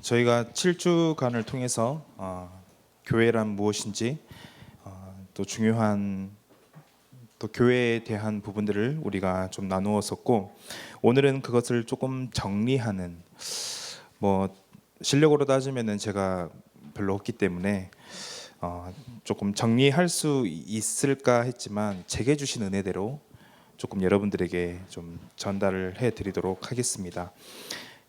저희가 7주간을 통해서 교회란 무엇인지 또 중요한 또 교회에 대한 부분들을 우리가 좀 나누었었고, 오늘은 그것을 조금 정리하는, 뭐 실력으로 따지면은 제가 별로 없기 때문에 조금 정리할 수 있을까 했지만 제게 주신 은혜대로 조금 여러분들에게 좀 전달을 해드리도록 하겠습니다.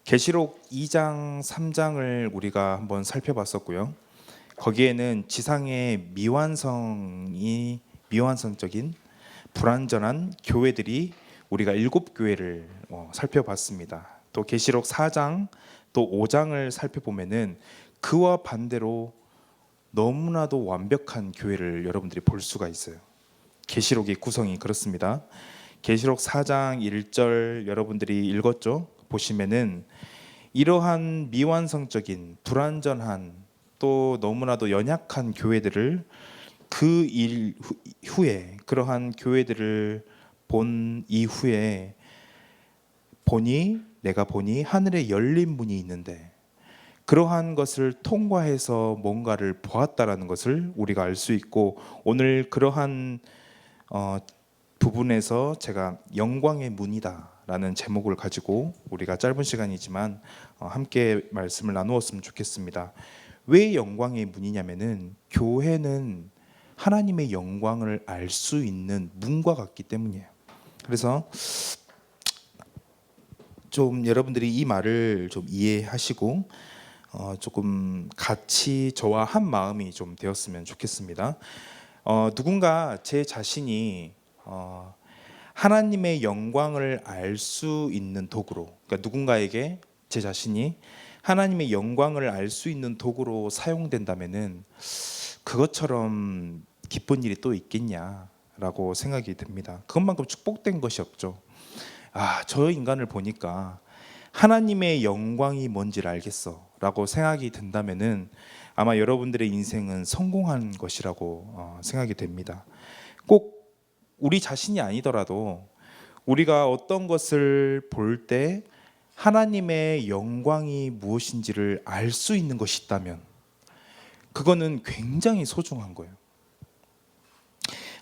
계시록 2장, 3장을 우리가 한번 살펴봤었고요. 거기에는 지상의 미완성적인 불완전한 교회들이 우리가 7교회를 살펴봤습니다. 또 계시록 4장 또 5장을 살펴보면은 그와 반대로 너무나도 완벽한 교회를 여러분들이 볼 수가 있어요. 계시록의 구성이 그렇습니다. 계시록 4장 1절 여러분들이 읽었죠? 보시면은 이러한 미완성적인 불완전한 또 너무나도 연약한 교회들을 그 일 후에 그러한 교회들을 본 이후에 내가 보니 하늘에 열린 문이 있는데 그러한 것을 통과해서 뭔가를 보았다라는 것을 우리가 알 수 있고, 오늘 그러한 부분에서 제가 영광의 문이다라는 제목을 가지고 우리가 짧은 시간이지만 함께 말씀을 나누었으면 좋겠습니다. 왜 영광의 문이냐면은 교회는 하나님의 영광을 알 수 있는 문과 같기 때문이에요. 그래서 좀 여러분들이 이 말을 좀 이해하시고 조금 같이 저와 한 마음이 좀 되었으면 좋겠습니다. 누군가 제 자신이 하나님의 영광을 알 수 있는 도구로, 그러니까 누군가에게 제 자신이 하나님의 영광을 알 수 있는 도구로 사용된다면은 그것처럼 기쁜 일이 또 있겠냐라고 생각이 듭니다. 그것만큼 축복된 것이 없죠. 저 인간을 보니까 하나님의 영광이 뭔지를 알겠어라고 생각이 든다면은 아마 여러분들의 인생은 성공한 것이라고 생각이 됩니다. 꼭 우리 자신이 아니더라도 우리가 어떤 것을 볼 때 하나님의 영광이 무엇인지를 알 수 있는 것이 있다면 그거는 굉장히 소중한 거예요.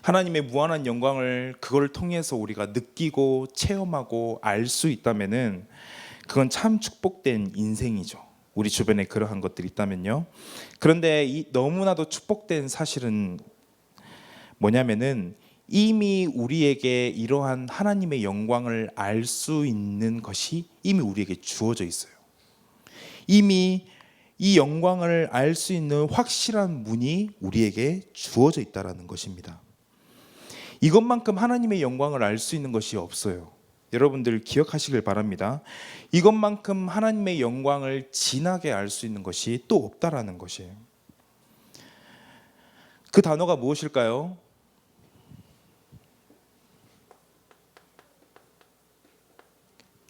하나님의 무한한 영광을 그걸 통해서 우리가 느끼고 체험하고 알 수 있다면은 그건 참 축복된 인생이죠. 우리 주변에 그러한 것들이 있다면요. 그런데 이 너무나도 축복된 사실은 뭐냐면은 이미 우리에게 이러한 하나님의 영광을 알 수 있는 것이 이미 우리에게 주어져 있어요. 이미 이 영광을 알 수 있는 확실한 문이 우리에게 주어져 있다는 것입니다. 이것만큼 하나님의 영광을 알 수 있는 것이 없어요. 여러분들 기억하시길 바랍니다. 이것만큼 하나님의 영광을 진하게 알 수 있는 것이 또 없다라는 것이에요. 그 단어가 무엇일까요?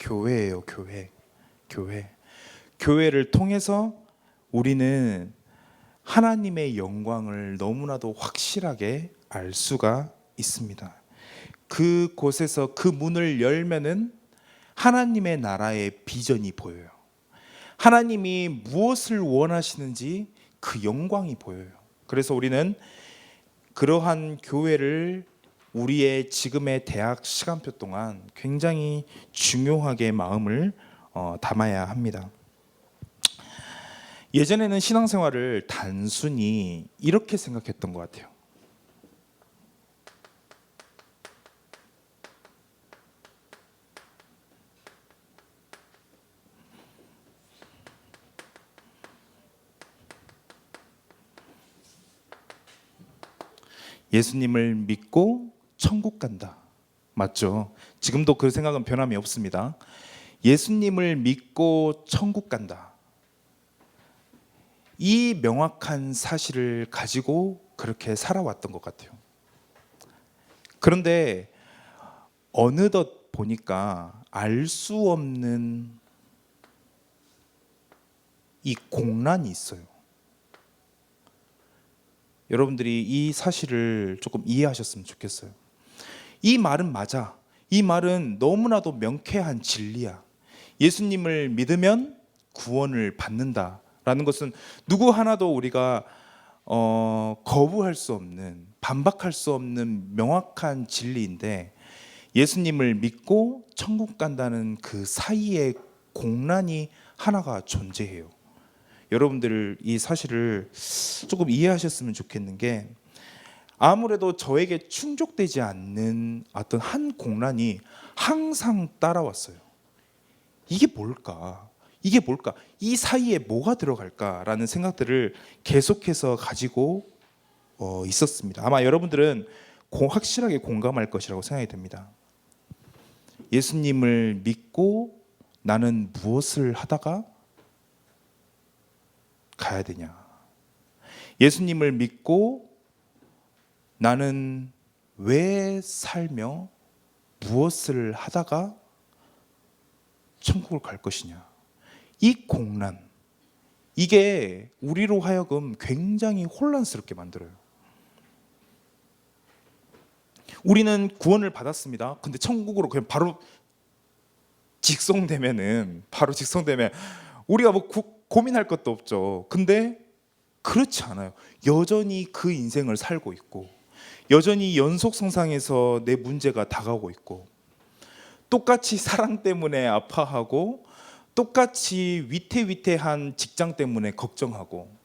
교회예요. 교회. 교회를 통해서 우리는 하나님의 영광을 너무나도 확실하게 알 수가 있습니다. 그곳에서 그 문을 열면은 하나님의 나라의 비전이 보여요. 하나님이 무엇을 원하시는지 그 영광이 보여요. 그래서 우리는 그러한 교회를 우리의 지금의 대학 시간표 동안 굉장히 중요하게 마음을 담아야 합니다. 예전에는 신앙생활을 단순히 이렇게 생각했던 것 같아요. 예수님을 믿고 천국 간다. 맞죠? 지금도 그 생각은 변함이 없습니다. 예수님을 믿고 천국 간다. 이 명확한 사실을 가지고 그렇게 살아왔던 것 같아요. 그런데 어느덧 보니까 알 수 없는 이 공란이 있어요. 여러분들이 이 사실을 조금 이해하셨으면 좋겠어요. 이 말은 맞아. 이 말은 너무나도 명쾌한 진리야. 예수님을 믿으면 구원을 받는다라는 것은 누구 하나도 우리가 거부할 수 없는, 반박할 수 없는 명확한 진리인데, 예수님을 믿고 천국 간다는 그 사이에 공란이 하나가 존재해요. 여러분들 이 사실을 조금 이해하셨으면 좋겠는 게, 아무래도 저에게 충족되지 않는 어떤 한 공란이 항상 따라왔어요. 이게 뭘까? 이게 뭘까? 이 사이에 뭐가 들어갈까라는 생각들을 계속해서 가지고 있었습니다. 아마 여러분들은 확실하게 공감할 것이라고 생각이 됩니다. 예수님을 믿고 나는 무엇을 하다가 가야 되냐? 예수님을 믿고 나는 왜 살며 무엇을 하다가 천국을 갈 것이냐? 이 공란, 이게 우리로 하여금 굉장히 혼란스럽게 만들어요. 우리는 구원을 받았습니다. 근데 천국으로 그냥 바로 직송되면 우리가 뭐 고민할 것도 없죠. 근데 그렇지 않아요. 여전히 그 인생을 살고 있고, 여전히 연속성상에서 내 문제가 다가오고 있고, 똑같이 사랑 때문에 아파하고, 똑같이 위태위태한 직장 때문에 걱정하고,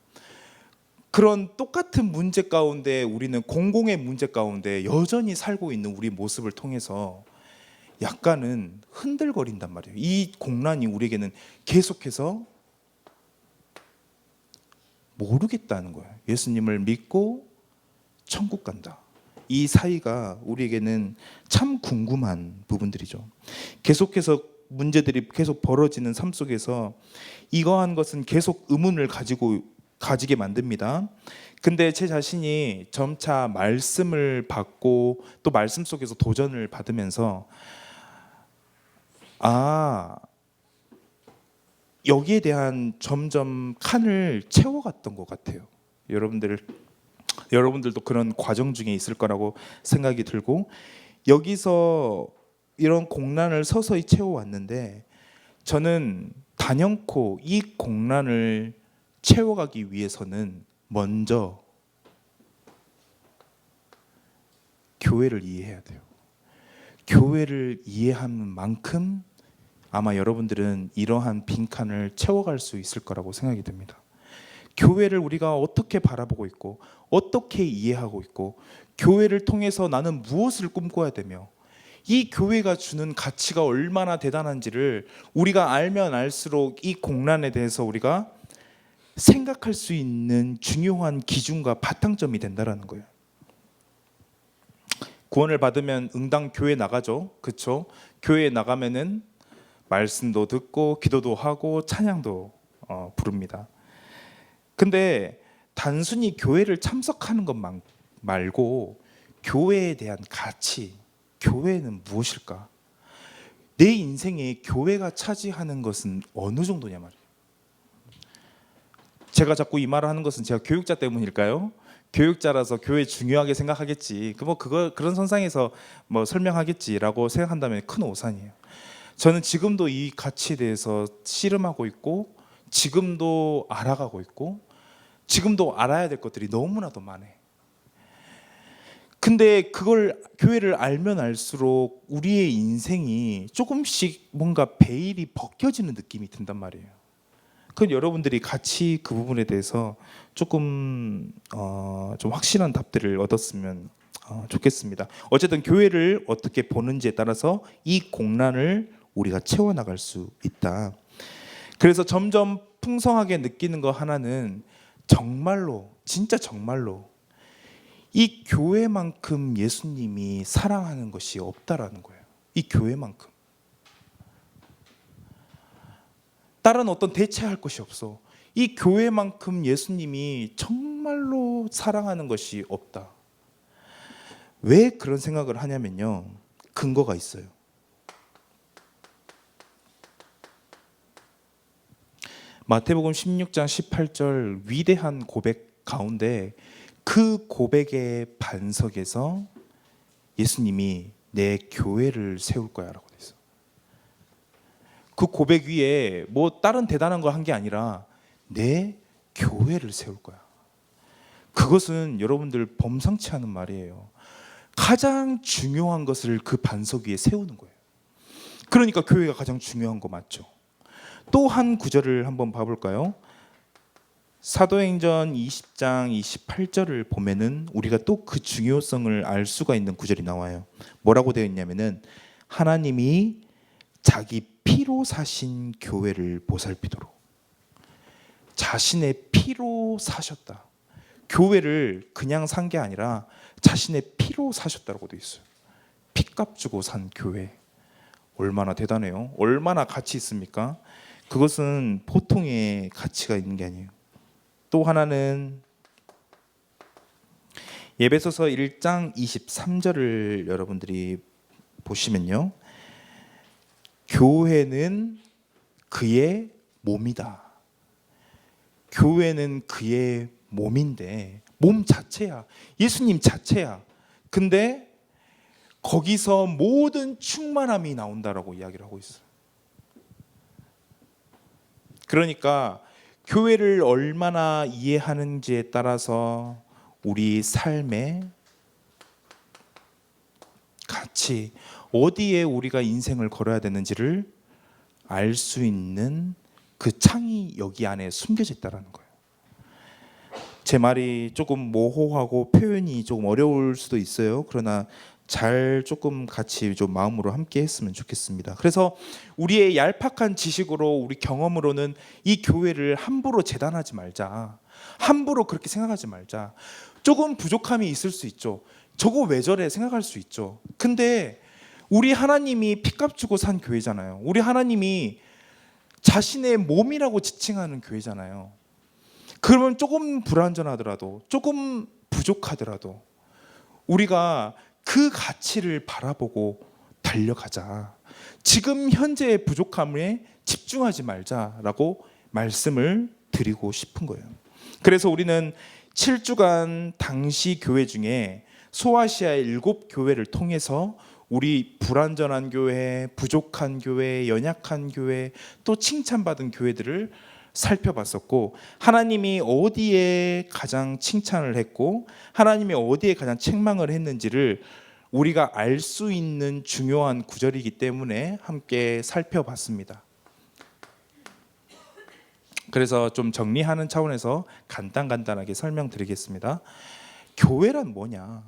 그런 똑같은 문제 가운데 우리는 공공의 문제 가운데 여전히 살고 있는 우리 모습을 통해서 약간은 흔들거린단 말이에요. 이 공란이 우리에게는 계속해서 모르겠다는 거예요. 예수님을 믿고 천국 간다. 이 사이가 우리에게는 참 궁금한 부분들이죠. 계속해서 문제들이 계속 벌어지는 삶 속에서 이러한 것은 계속 의문을 가지게 만듭니다. 근데 제 자신이 점차 말씀을 받고 또 말씀 속에서 도전을 받으면서 여기에 대한 점점 칸을 채워갔던 것 같아요. 여러분들도 그런 과정 중에 있을 거라고 생각이 들고, 여기서 이런 공란을 서서히 채워왔는데, 저는 단연코 이 공란을 채워가기 위해서는 먼저 교회를 이해해야 돼요. 교회를 이해하는 만큼 아마 여러분들은 이러한 빈칸을 채워갈 수 있을 거라고 생각이 듭니다. 교회를 우리가 어떻게 바라보고 있고, 어떻게 이해하고 있고, 교회를 통해서 나는 무엇을 꿈꿔야 되며, 이 교회가 주는 가치가 얼마나 대단한지를 우리가 알면 알수록 이 공란에 대해서 우리가 생각할 수 있는 중요한 기준과 바탕점이 된다라는 거예요. 구원을 받으면 응당 교회 나가죠. 그렇죠? 교회에 나가면은 말씀도 듣고 기도도 하고 찬양도 부릅니다. 근데 단순히 교회를 참석하는 것 말고 교회에 대한 가치, 교회는 무엇일까? 내 인생에 교회가 차지하는 것은 어느 정도냐 말이에요. 제가 자꾸 이 말을 하는 것은 제가 교육자 때문일까요? 교육자라서 교회 중요하게 생각하겠지. 그런 선상에서 설명하겠지라고 생각한다면 큰 오산이에요. 저는 지금도 이 가치에 대해서 씨름하고 있고, 지금도 알아가고 있고, 지금도 알아야 될 것들이 너무나도 많아요. 근데 그걸 교회를 알면 알수록 우리의 인생이 조금씩 뭔가 베일이 벗겨지는 느낌이 든단 말이에요. 그건 여러분들이 같이 그 부분에 대해서 조금 좀 확실한 답들을 얻었으면 좋겠습니다. 어쨌든 교회를 어떻게 보는지에 따라서 이 공란을 우리가 채워나갈 수 있다. 그래서 점점 풍성하게 느끼는 거 하나는 정말로, 진짜 정말로 이 교회만큼 예수님이 사랑하는 것이 없다라는 거예요. 이 교회만큼. 다른 어떤 대체할 것이 없어. 이 교회만큼 예수님이 정말로 사랑하는 것이 없다. 왜 그런 생각을 하냐면요, 근거가 있어요. 마태복음 16장 18절 위대한 고백 가운데 그 고백의 반석에서 예수님이 내 교회를 세울 거야 라고 돼 있어. 그 고백 위에 뭐 다른 대단한 거 한 게 아니라 내 교회를 세울 거야. 그것은 여러분들 범상치 않은 말이에요. 가장 중요한 것을 그 반석 위에 세우는 거예요. 그러니까 교회가 가장 중요한 거 맞죠? 또 한 구절을 한번 봐볼까요? 사도행전 20장 28절을 보면은 우리가 또 그 중요성을 알 수가 있는 구절이 나와요. 뭐라고 되어 있냐면은 하나님이 자기 피로 사신 교회를 보살피도록, 자신의 피로 사셨다. 교회를 그냥 산 게 아니라 자신의 피로 사셨다고 되어 있어요. 피값 주고 산 교회. 얼마나 대단해요. 얼마나 가치 있습니까? 그것은 보통의 가치가 있는 게 아니에요. 또 하나는 에베소서 1장 23절을 여러분들이 보시면요, 교회는 그의 몸이다. 교회는 그의 몸인데, 몸 자체야. 예수님 자체야. 근데 거기서 모든 충만함이 나온다라고 이야기를 하고 있어요. 그러니까 교회를 얼마나 이해하는지에 따라서 우리 삶의 가치, 어디에 우리가 인생을 걸어야 되는지를 알 수 있는 그 창이 여기 안에 숨겨져 있다는 거예요. 제 말이 조금 모호하고 표현이 조금 어려울 수도 있어요. 그러나 잘 조금 같이 좀 마음으로 함께 했으면 좋겠습니다. 그래서 우리의 얄팍한 지식으로, 우리 경험으로는 이 교회를 함부로 재단하지 말자. 함부로 그렇게 생각하지 말자. 조금 부족함이 있을 수 있죠. 저거 왜 저래 생각할 수 있죠. 근데 우리 하나님이 피값 주고 산 교회잖아요. 우리 하나님이 자신의 몸이라고 지칭하는 교회잖아요. 그러면 조금 불완전하더라도, 조금 부족하더라도 우리가 그 가치를 바라보고 달려가자. 지금 현재의 부족함에 집중하지 말자라고 말씀을 드리고 싶은 거예요. 그래서 우리는 7주간 당시 교회 중에 소아시아의 7교회를 통해서 우리 불완전한 교회, 부족한 교회, 연약한 교회, 또 칭찬받은 교회들을 살펴봤었고, 하나님이 어디에 가장 칭찬을 했고 하나님이 어디에 가장 책망을 했는지를 우리가 알 수 있는 중요한 구절이기 때문에 함께 살펴봤습니다. 그래서 좀 정리하는 차원에서 간단하게 설명드리겠습니다. 교회란 뭐냐?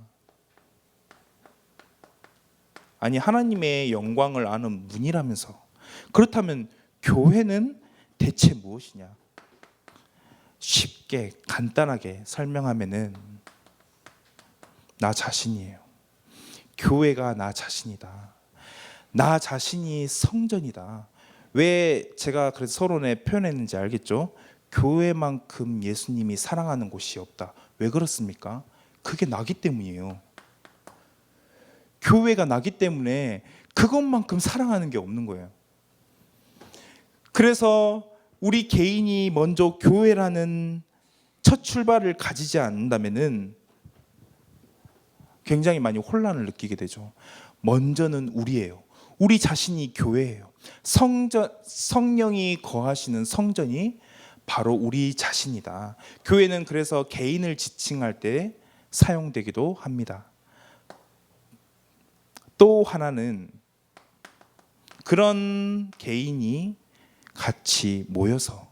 아니, 하나님의 영광을 아는 문이라면서. 그렇다면 교회는 대체 무엇이냐? 쉽게 간단하게 설명하면은 나 자신이에요. 교회가 나 자신이다. 나 자신이 성전이다. 왜 제가 그래서 서론에 표현했는지 알겠죠? 교회만큼 예수님이 사랑하는 곳이 없다. 왜 그렇습니까? 그게 나기 때문이에요. 교회가 나기 때문에 그것만큼 사랑하는 게 없는 거예요. 그래서 우리 개인이 먼저 교회라는 첫 출발을 가지지 않는다면은 굉장히 많이 혼란을 느끼게 되죠. 먼저는 우리예요. 우리 자신이 교회예요. 성령이 거하시는 성전이 바로 우리 자신이다. 교회는 그래서 개인을 지칭할 때 사용되기도 합니다. 또 하나는 그런 개인이 같이 모여서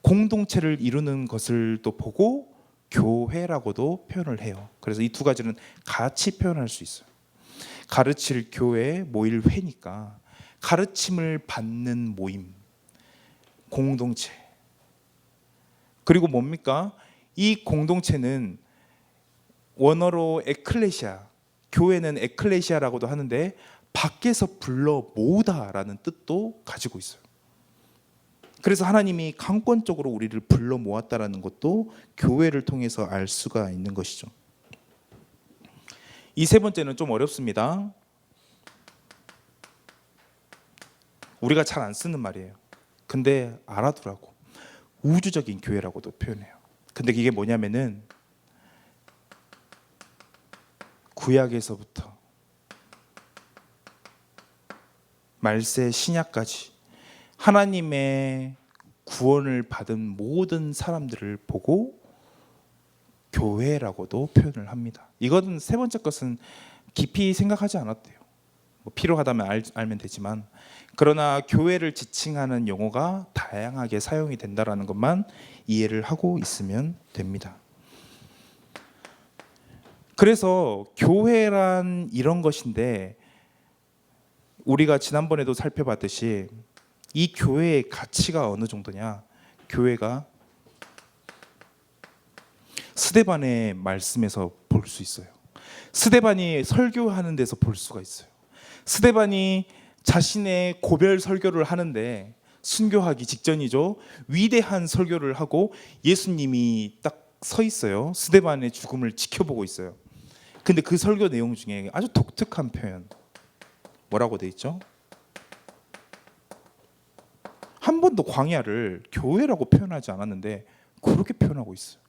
공동체를 이루는 것을 또 보고 교회라고도 표현을 해요. 그래서 이 두 가지는 같이 표현할 수 있어요. 가르칠 교회, 모일 회니까 가르침을 받는 모임, 공동체. 그리고 뭡니까? 이 공동체는 원어로 에클레시아, 교회는 에클레시아라고도 하는데 밖에서 불러 모으다라는 뜻도 가지고 있어요. 그래서 하나님이 강권적으로 우리를 불러 모았다라는 것도 교회를 통해서 알 수가 있는 것이죠. 이 세 번째는 좀 어렵습니다. 우리가 잘 안 쓰는 말이에요. 근데 알아두라고. 우주적인 교회라고도 표현해요. 근데 이게 뭐냐면은 구약에서부터 말세 신약까지 하나님의 구원을 받은 모든 사람들을 보고 교회라고도 표현을 합니다. 이것은 세 번째 것은 깊이 생각하지 않아도 돼요. 뭐 필요하다면 알면 되지만, 그러나 교회를 지칭하는 용어가 다양하게 사용이 된다는 것만 이해를 하고 있으면 됩니다. 그래서 교회란 이런 것인데, 우리가 지난번에도 살펴봤듯이 이 교회의 가치가 어느 정도냐, 교회가 스데반의 말씀에서 볼 수 있어요. 스데반이 설교하는 데서 볼 수가 있어요. 스데반이 자신의 고별 설교를 하는데, 순교하기 직전이죠. 위대한 설교를 하고 예수님이 딱 서 있어요. 스데반의 죽음을 지켜보고 있어요. 근데 그 설교 내용 중에 아주 독특한 표현, 뭐라고 돼 있죠? 한 번도 광야를 교회라고 표현하지 않았는데 그렇게 표현하고 있어요.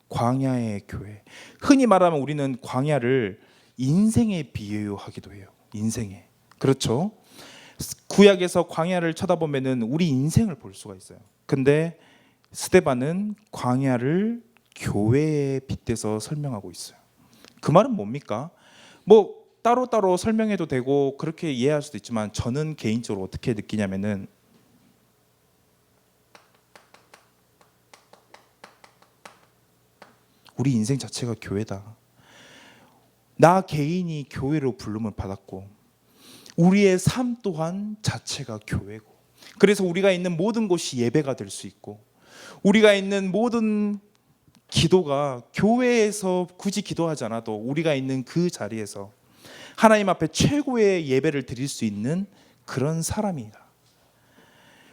광야의 교회. 흔히 말하면 우리는 광야를 인생에 비유하기도 해요. 인생에. 그렇죠? 구약에서 광야를 쳐다보면은 우리 인생을 볼 수가 있어요. 근데 스데반은 광야를 교회에 빗대서 설명하고 있어요. 그 말은 뭡니까? 뭐 따로따로 설명해도 되고 그렇게 이해할 수도 있지만, 저는 개인적으로 어떻게 느끼냐면은, 우리 인생 자체가 교회다. 나 개인이 교회로 부름을 받았고 우리의 삶 또한 자체가 교회고, 그래서 우리가 있는 모든 곳이 예배가 될 수 있고, 우리가 있는 모든 기도가 교회에서 굳이 기도하지 않아도 우리가 있는 그 자리에서 하나님 앞에 최고의 예배를 드릴 수 있는 그런 사람이다.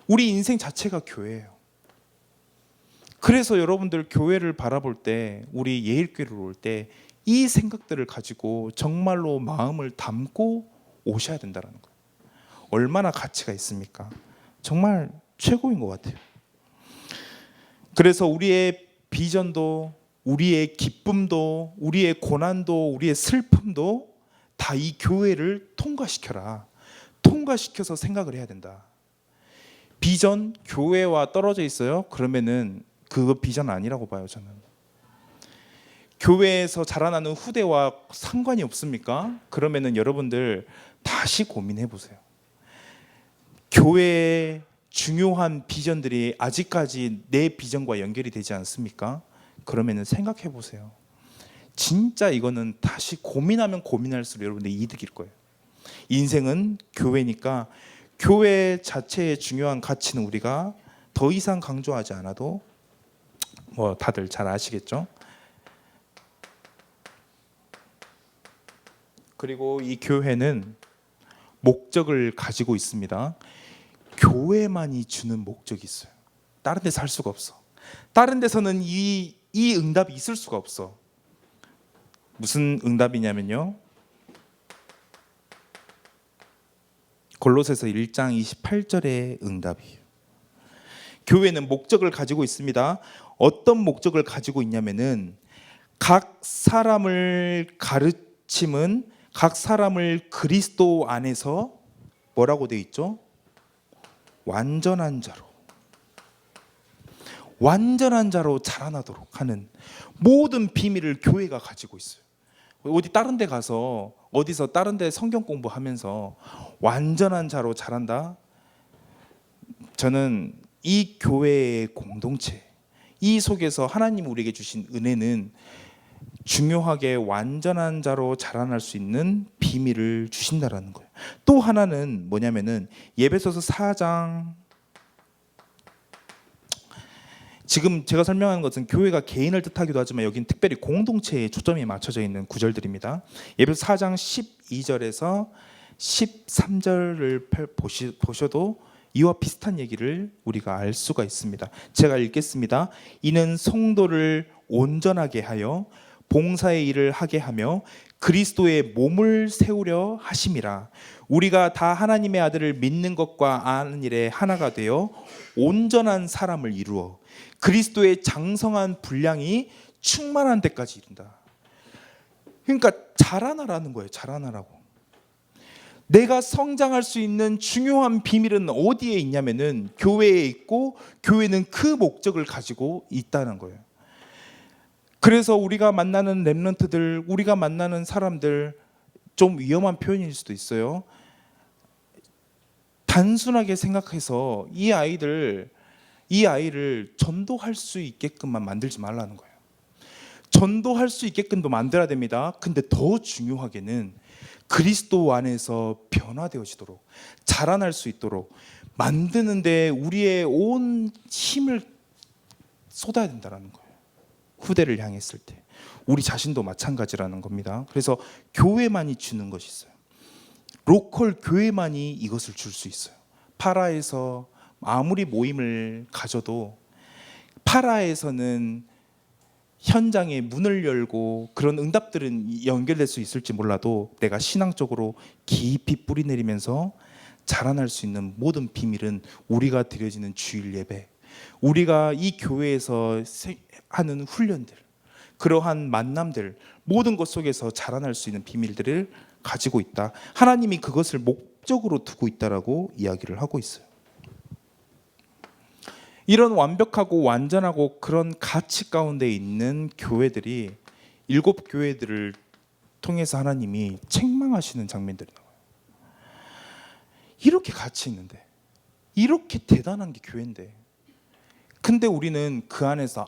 우리 인생 자체가 교회예요. 그래서 여러분들 교회를 바라볼 때, 우리 예일교회를 올 때 이 생각들을 가지고 정말로 마음을 담고 오셔야 된다는 거예요. 얼마나 가치가 있습니까? 정말 최고인 것 같아요. 그래서 우리의 비전도, 우리의 기쁨도, 우리의 고난도, 우리의 슬픔도 다 이 교회를 통과시켜라. 통과시켜서 생각을 해야 된다. 비전, 교회와 떨어져 있어요? 그러면은 그거 비전 아니라고 봐요, 저는. 교회에서 자라나는 후대와 상관이 없습니까? 그러면은 여러분들 다시 고민해 보세요. 교회의 중요한 비전들이 아직까지 내 비전과 연결이 되지 않습니까? 그러면은 생각해 보세요. 진짜 이거는 다시 고민하면 고민할수록 여러분들 이득일 거예요. 인생은 교회니까 교회 자체의 중요한 가치는 우리가 더 이상 강조하지 않아도 뭐 다들 잘 아시겠죠? 그리고 이 교회는 목적을 가지고 있습니다. 교회만이 주는 목적이 있어요. 다른 데서 할 수가 없어. 다른 데서는 이 응답이 있을 수가 없어. 무슨 응답이냐면요, 골로새서 1장 28절의 응답이에요. 교회는 목적을 가지고 있습니다. 어떤 목적을 가지고 있냐면은, 각 사람을 가르침은 각 사람을 그리스도 안에서 뭐라고 되어 있죠? 완전한 자로 자라나도록 하는 모든 비밀을 교회가 가지고 있어요. 어디 다른 데 가서, 어디서 다른 데 성경 공부하면서 완전한 자로 자란다? 저는 이 교회의 공동체, 이 속에서 하나님 우리에게 주신 은혜는 중요하게 완전한 자로 자라날 수 있는 비밀을 주신다라는 거예요. 또 하나는 뭐냐면은, 에베소서 4장, 지금 제가 설명하는 것은 교회가 개인을 뜻하기도 하지만 여기는 특별히 공동체에 초점이 맞춰져 있는 구절들입니다. 에베소 4장 12절에서 13절을 보셔도 이와 비슷한 얘기를 우리가 알 수가 있습니다. 제가 읽겠습니다. 이는 성도를 온전하게 하여 봉사의 일을 하게 하며 그리스도의 몸을 세우려 하심이라. 우리가 다 하나님의 아들을 믿는 것과 아는 일에 하나가 되어 온전한 사람을 이루어 그리스도의 장성한 분량이 충만한 데까지 이른다. 그러니까 자라나라는 거예요. 자라나라고. 내가 성장할 수 있는 중요한 비밀은 어디에 있냐면은 교회에 있고, 교회는 그 목적을 가지고 있다는 거예요. 그래서 우리가 만나는 렘넌트들, 우리가 만나는 사람들, 좀 위험한 표현일 수도 있어요. 단순하게 생각해서 이 아이를 전도할 수 있게끔만 만들지 말라는 거예요. 전도할 수 있게끔도 만들어야 됩니다. 근데 더 중요하게는 그리스도 안에서 변화되어지도록, 자라날 수 있도록 만드는데 우리의 온 힘을 쏟아야 된다는 거예요. 후대를 향했을 때 우리 자신도 마찬가지라는 겁니다. 그래서 교회만이 주는 것이 있어요. 로컬 교회만이 이것을 줄 수 있어요. 파라에서 아무리 모임을 가져도 파라에서는 현장에 문을 열고 그런 응답들은 연결될 수 있을지 몰라도 내가 신앙적으로 깊이 뿌리 내리면서 자라날 수 있는 모든 비밀은 우리가 드려지는 주일 예배, 우리가 이 교회에서 하는 훈련들, 그러한 만남들, 모든 것 속에서 자라날 수 있는 비밀들을 가지고 있다. 하나님이 그것을 목적으로 두고 있다라고 이야기를 하고 있어요. 이런 완벽하고 완전하고 그런 가치 가운데 있는 교회들이 7교회들을 통해서 하나님이 책망하시는 장면들이 나와요. 이렇게 가치 있는데, 이렇게 대단한 게 교회인데, 근데 우리는 그 안에서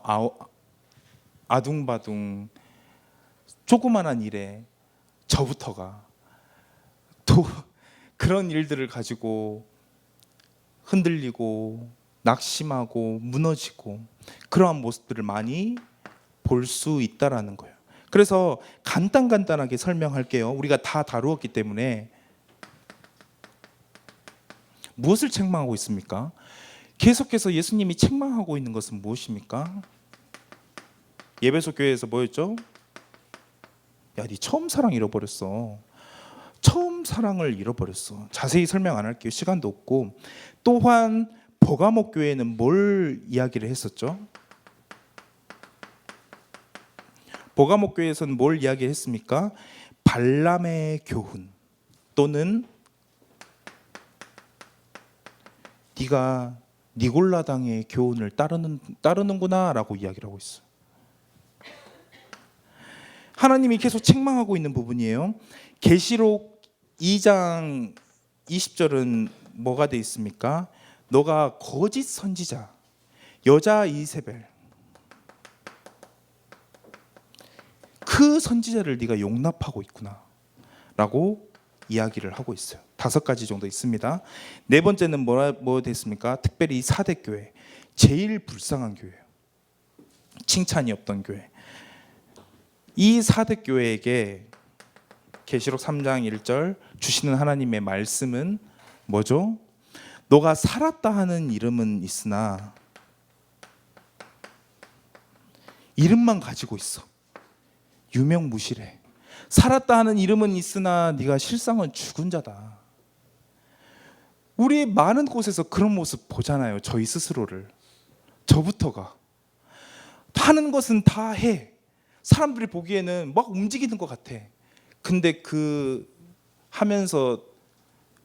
아둥바둥 조그만한 일에 저부터가 또 그런 일들을 가지고 흔들리고 낙심하고 무너지고 그러한 모습들을 많이 볼 수 있다라는 거예요. 그래서 간단하게 설명할게요. 우리가 다 다루었기 때문에. 무엇을 책망하고 있습니까? 계속해서 예수님이 책망하고 있는 것은 무엇입니까? 예배소 교회에서 뭐였죠? 야, 네 처음 사랑 잃어버렸어. 처음 사랑을 잃어버렸어. 자세히 설명 안 할게요. 시간도 없고. 또한 버가모 교회는 뭘 이야기를 했었죠? 버가모 교회에서는 뭘 이야기했습니까? 발람의 교훈 또는 네가 니골라당의 교훈을 따르는구나라고 이야기를 하고 있어요. 하나님이 계속 책망하고 있는 부분이에요. 계시록 2장 20절은 뭐가 돼 있습니까? 너가 거짓 선지자, 여자 이세벨, 그 선지자를 네가 용납하고 있구나 라고 이야기를 하고 있어요. 5가지 정도 있습니다. 네 번째는 뭐 됐습니까? 특별히 4대 교회, 제일 불쌍한 교회예요. 칭찬이 없던 교회. 이 4대 교회에게 계시록 3장 1절 주시는 하나님의 말씀은 뭐죠? 너가 살았다 하는 이름은 있으나 이름만 가지고 있어. 유명무실해. 살았다 하는 이름은 있으나 네가 실상은 죽은 자다. 우리 많은 곳에서 그런 모습 보잖아요. 저희 스스로를. 저부터가. 하는 것은 다 해. 사람들이 보기에는 막 움직이는 것 같아. 근데 그 하면서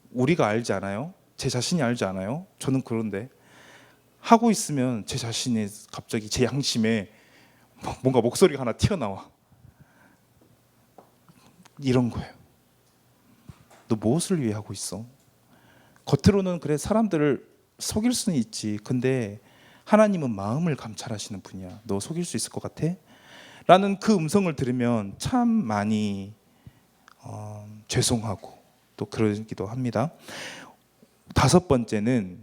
우리가 알지 않아요? 제 자신이 알지 않아요? 저는 그런데 하고 있으면 제 자신이 갑자기 제 양심에 뭔가 목소리가 하나 튀어나와. 이런 거예요. 너 무엇을 위해 하고 있어? 겉으로는 그래 사람들을 속일 수는 있지. 근데 하나님은 마음을 감찰하시는 분이야. 너 속일 수 있을 것 같아? 라는 그 음성을 들으면 참 많이 죄송하고 또 그러기도 합니다. 5번째는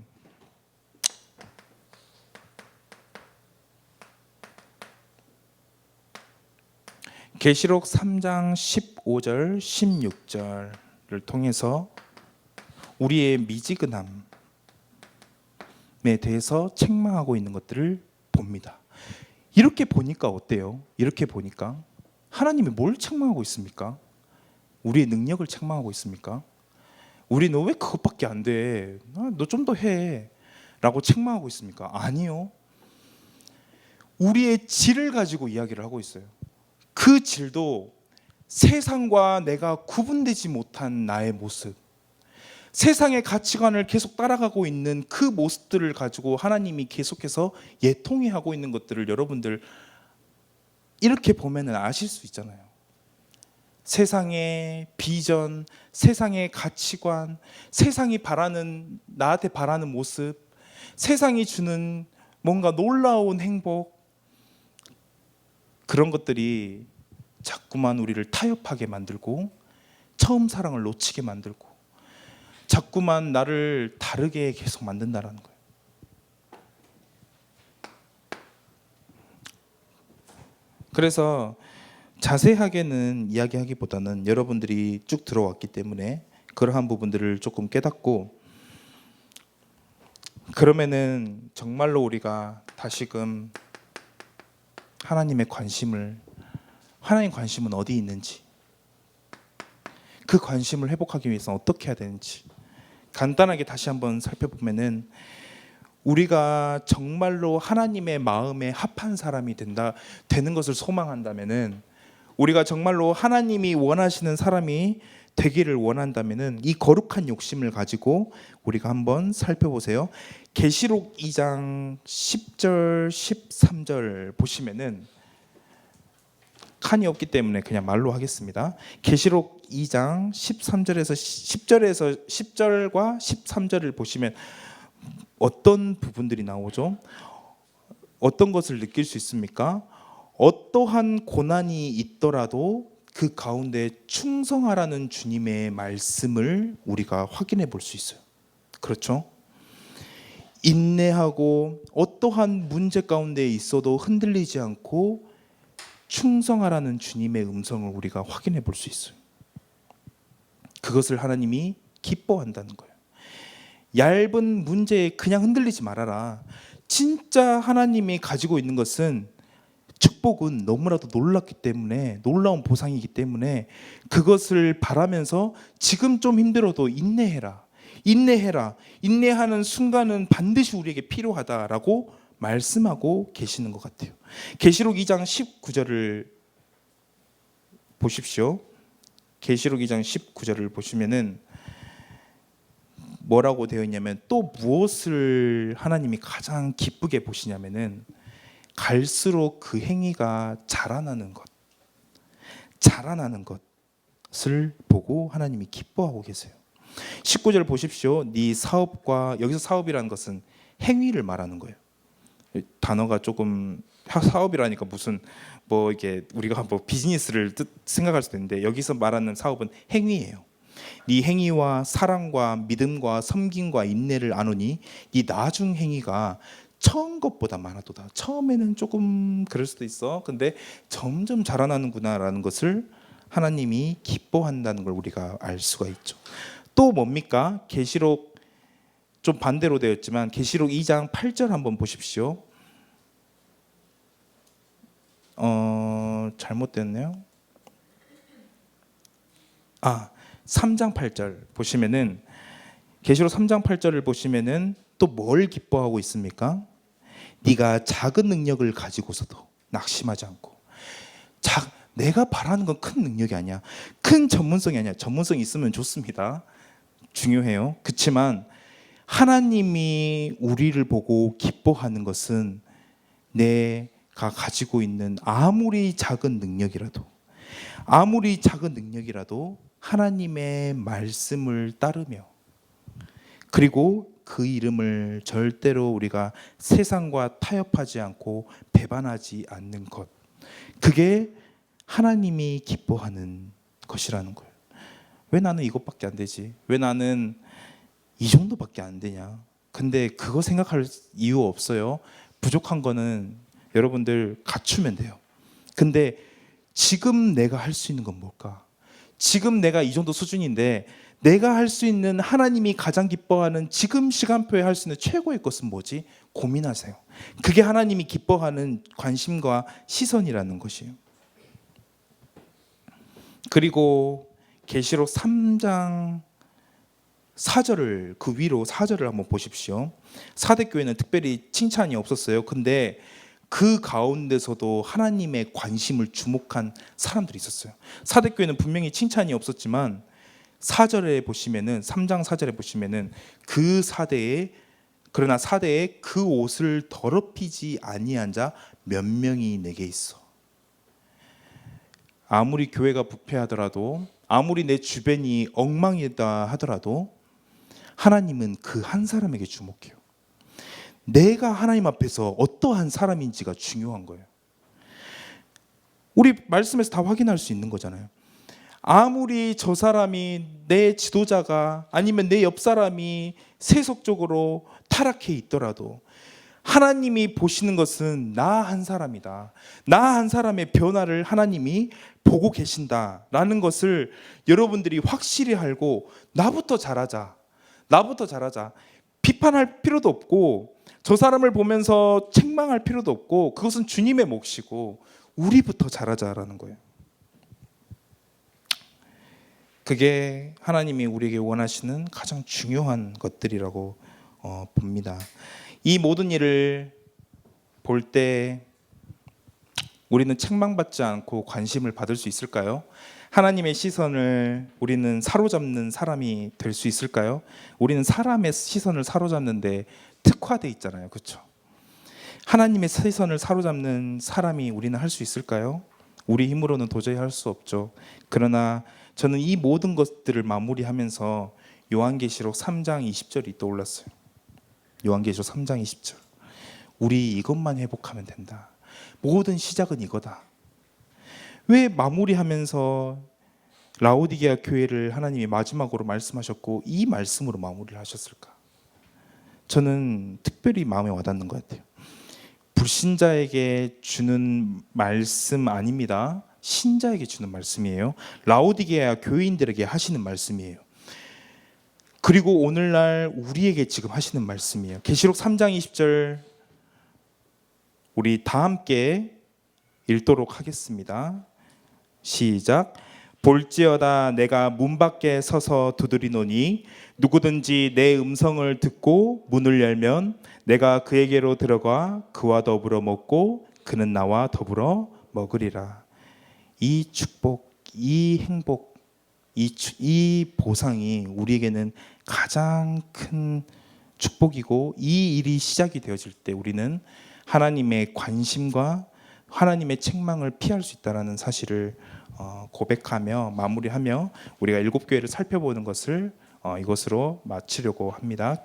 계시록 3장 15절 16절을 통해서 우리의 미지근함에 대해서 책망하고 있는 것들을 봅니다. 이렇게 보니까 어때요? 이렇게 보니까 하나님이 뭘 책망하고 있습니까? 우리의 능력을 책망하고 있습니까? 우리 너 왜 그것밖에 안 돼? 너 좀 더 해 라고 책망하고 있습니까? 아니요. 우리의 질을 가지고 이야기를 하고 있어요. 그 질도 세상과 내가 구분되지 못한 나의 모습, 세상의 가치관을 계속 따라가고 있는 그 모습들을 가지고 하나님이 계속해서 예통해하고 있는 것들을 여러분들 이렇게 보면 아실 수 있잖아요. 세상의 비전, 세상의 가치관, 세상이 바라는, 나한테 바라는 모습, 세상이 주는 뭔가 놀라운 행복, 그런 것들이 자꾸만 우리를 타협하게 만들고 처음 사랑을 놓치게 만들고 자꾸만 나를 다르게 계속 만든다는 거예요. 그래서 자세하게는 이야기하기보다는 여러분들이 쭉 들어왔기 때문에 그러한 부분들을 조금 깨닫고, 그러면은 정말로 우리가 다시금 하나님 관심은 어디 있는지, 그 관심을 회복하기 위해서 어떻게 해야 되는지 간단하게 다시 한번 살펴보면은, 우리가 정말로 하나님의 마음에 합한 사람이 되는 것을 소망한다면은, 우리가 정말로 하나님이 원하시는 사람이 되기를 원한다면은 이 거룩한 욕심을 가지고 우리가 한번 살펴보세요. 계시록 2장 10절 13절 보시면은, 칸이 없기 때문에 그냥 말로 하겠습니다. 계시록 2장 10절과 13절을 보시면 어떤 부분들이 나오죠? 어떤 것을 느낄 수 있습니까? 어떠한 고난이 있더라도 그 가운데 충성하라는 주님의 말씀을 우리가 확인해 볼 수 있어요. 그렇죠? 인내하고 어떠한 문제 가운데 있어도 흔들리지 않고 충성하라는 주님의 음성을 우리가 확인해 볼 수 있어요. 그것을 하나님이 기뻐한다는 거예요. 얇은 문제에 그냥 흔들리지 말아라. 진짜 하나님이 가지고 있는 것은, 축복은 너무나도 놀랍기 때문에, 놀라운 보상이기 때문에 그것을 바라면서 지금 좀 힘들어도 인내해라. 인내하는 순간은 반드시 우리에게 필요하다라고 말씀하고 계시는 것 같아요. 계시록 2장 19절을 보십시오. 계시록 2장 19절을 보시면은 뭐라고 되어 있냐면, 또 무엇을 하나님이 가장 기쁘게 보시냐면은, 갈수록 그 행위가 자라나는 것을 보고 하나님이 기뻐하고 계세요. 19절 보십시오. 네 사업과, 여기서 사업이라는 것은 행위를 말하는 거예요. 단어가 조금, 사업이라니까 무슨 뭐 이게 우리가 뭐 비즈니스를 생각할 수도 있는데, 여기서 말하는 사업은 행위예요. 네 행위와 사랑과 믿음과 섬김과 인내를 아노니 네 나중 행위가 처음 것보다 많아도다. 처음에는 조금 그럴 수도 있어. 근데 점점 자라나는구나라는 것을 하나님이 기뻐한다는 걸 우리가 알 수가 있죠. 또 뭡니까? 계시록 좀 반대로 되었지만 계시록 2장 8절 한번 보십시오. 잘못됐네요. 3장 8절 보시면은, 계시록 3장 8절을 보시면은 또 뭘 기뻐하고 있습니까? 네가 작은 능력을 가지고서도 낙심하지 않고. 내가 바라는 건 큰 능력이 아니야. 큰 전문성이 아니야. 전문성이 있으면 좋습니다. 중요해요. 그렇지만 하나님이 우리를 보고 기뻐하는 것은 내가 가지고 있는 아무리 작은 능력이라도 하나님의 말씀을 따르며, 그리고 그 이름을 절대로 우리가 세상과 타협하지 않고 배반하지 않는 것, 그게 하나님이 기뻐하는 것이라는 거예요. 왜 나는 이것밖에 안 되지? 왜 나는 이 정도밖에 안 되냐? 근데 그거 생각할 이유 없어요. 부족한 거는 여러분들 갖추면 돼요. 근데 지금 내가 할 수 있는 건 뭘까? 지금 내가 이 정도 수준인데 내가 할 수 있는, 하나님이 가장 기뻐하는 지금 시간표에 할 수 있는 최고의 것은 뭐지? 고민하세요. 그게 하나님이 기뻐하는 관심과 시선이라는 것이에요. 그리고 계시록 3장 4절을, 그 위로 4절을 한번 보십시오. 사대교회는 특별히 칭찬이 없었어요. 근데 그 가운데서도 하나님의 관심을 주목한 사람들이 있었어요. 사대교회는 분명히 칭찬이 없었지만 4절에 보시면은 3장 4절에 보시면은 그 사대에 그러나 사대에 그 옷을 더럽히지 아니한 자 몇 명이 내게 있어. 아무리 교회가 부패하더라도 아무리 내 주변이 엉망이다 하더라도 하나님은 그 한 사람에게 주목해요. 내가 하나님 앞에서 어떠한 사람인지가 중요한 거예요. 우리 말씀에서 다 확인할 수 있는 거잖아요. 아무리 저 사람이 내 지도자가 아니면 내 옆 사람이 세속적으로 타락해 있더라도 하나님이 보시는 것은 나 한 사람이다. 나 한 사람의 변화를 하나님이 보고 계신다라는 것을 여러분들이 확실히 알고 나부터 잘하자. 나부터 잘하자. 비판할 필요도 없고 저 사람을 보면서 책망할 필요도 없고 그것은 주님의 몫이고 우리부터 잘하자라는 거예요. 그게 하나님이 우리에게 원하시는 가장 중요한 것들이라고 봅니다. 이 모든 일을 볼 때 우리는 책망받지 않고 관심을 받을 수 있을까요? 하나님의 시선을 우리는 사로잡는 사람이 될 수 있을까요? 우리는 사람의 시선을 사로잡는데 특화돼 있잖아요. 그렇죠? 하나님의 시선을 사로잡는 사람이 우리는 할 수 있을까요? 우리 힘으로는 도저히 할 수 없죠. 그러나 저는 이 모든 것들을 마무리하면서 요한계시록 3장 20절이 떠올랐어요. 요한계시록 3장 20절. 우리 이것만 회복하면 된다. 모든 시작은 이거다. 왜 마무리하면서 라오디게아 교회를 하나님이 마지막으로 말씀하셨고 이 말씀으로 마무리를 하셨을까? 저는 특별히 마음에 와닿는 것 같아요. 불신자에게 주는 말씀 아닙니다. 신자에게 주는 말씀이에요. 라오디게아 교인들에게 하시는 말씀이에요. 그리고 오늘날 우리에게 지금 하시는 말씀이에요. 계시록 3장 20절 우리 다 함께 읽도록 하겠습니다. 시작. 볼지어다 내가 문 밖에 서서 두드리노니 누구든지 내 음성을 듣고 문을 열면 내가 그에게로 들어가 그와 더불어 먹고 그는 나와 더불어 먹으리라. 이 축복, 이 행복, 이 보상이 우리에게는 가장 큰 축복이고 이 일이 시작이 되어질 때 우리는 하나님의 관심과 하나님의 책망을 피할 수 있다는 사실을 고백하며 마무리하며 우리가 7교회를 살펴보는 것을 이것으로 마치려고 합니다.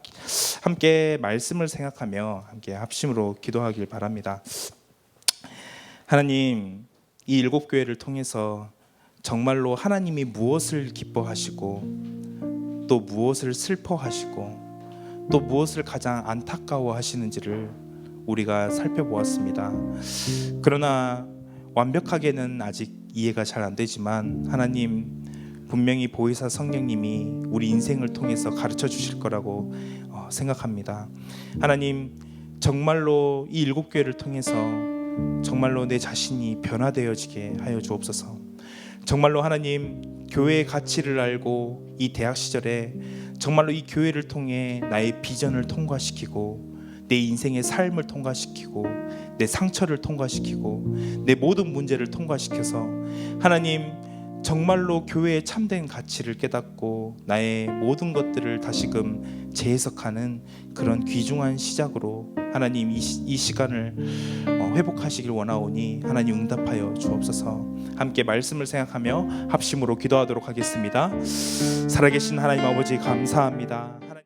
함께 말씀을 생각하며 함께 합심으로 기도하길 바랍니다. 하나님, 이 7교회를 통해서 정말로 하나님이 무엇을 기뻐하시고 또 무엇을 슬퍼하시고 또 무엇을 가장 안타까워 하시는지를 우리가 살펴보았습니다. 그러나 완벽하게는 아직 이해가 잘 안 되지만 하나님 분명히 보혜사 성령님이 우리 인생을 통해서 가르쳐 주실 거라고 생각합니다. 하나님 정말로 이 7교회를 통해서 정말로 내 자신이 변화되어지게 하여 주옵소서. 정말로 하나님 교회의 가치를 알고 이 대학 시절에 정말로 이 교회를 통해 나의 비전을 통과시키고 내 인생의 삶을 통과시키고 내 상처를 통과시키고 내 모든 문제를 통과시켜서 하나님 정말로 교회의 참된 가치를 깨닫고 나의 모든 것들을 다시금 재해석하는 그런 귀중한 시작으로 하나님 이 시간을 회복하시길 원하오니 하나님 응답하여 주옵소서. 함께 말씀을 생각하며 합심으로 기도하도록 하겠습니다. 살아계신 하나님 아버지 감사합니다.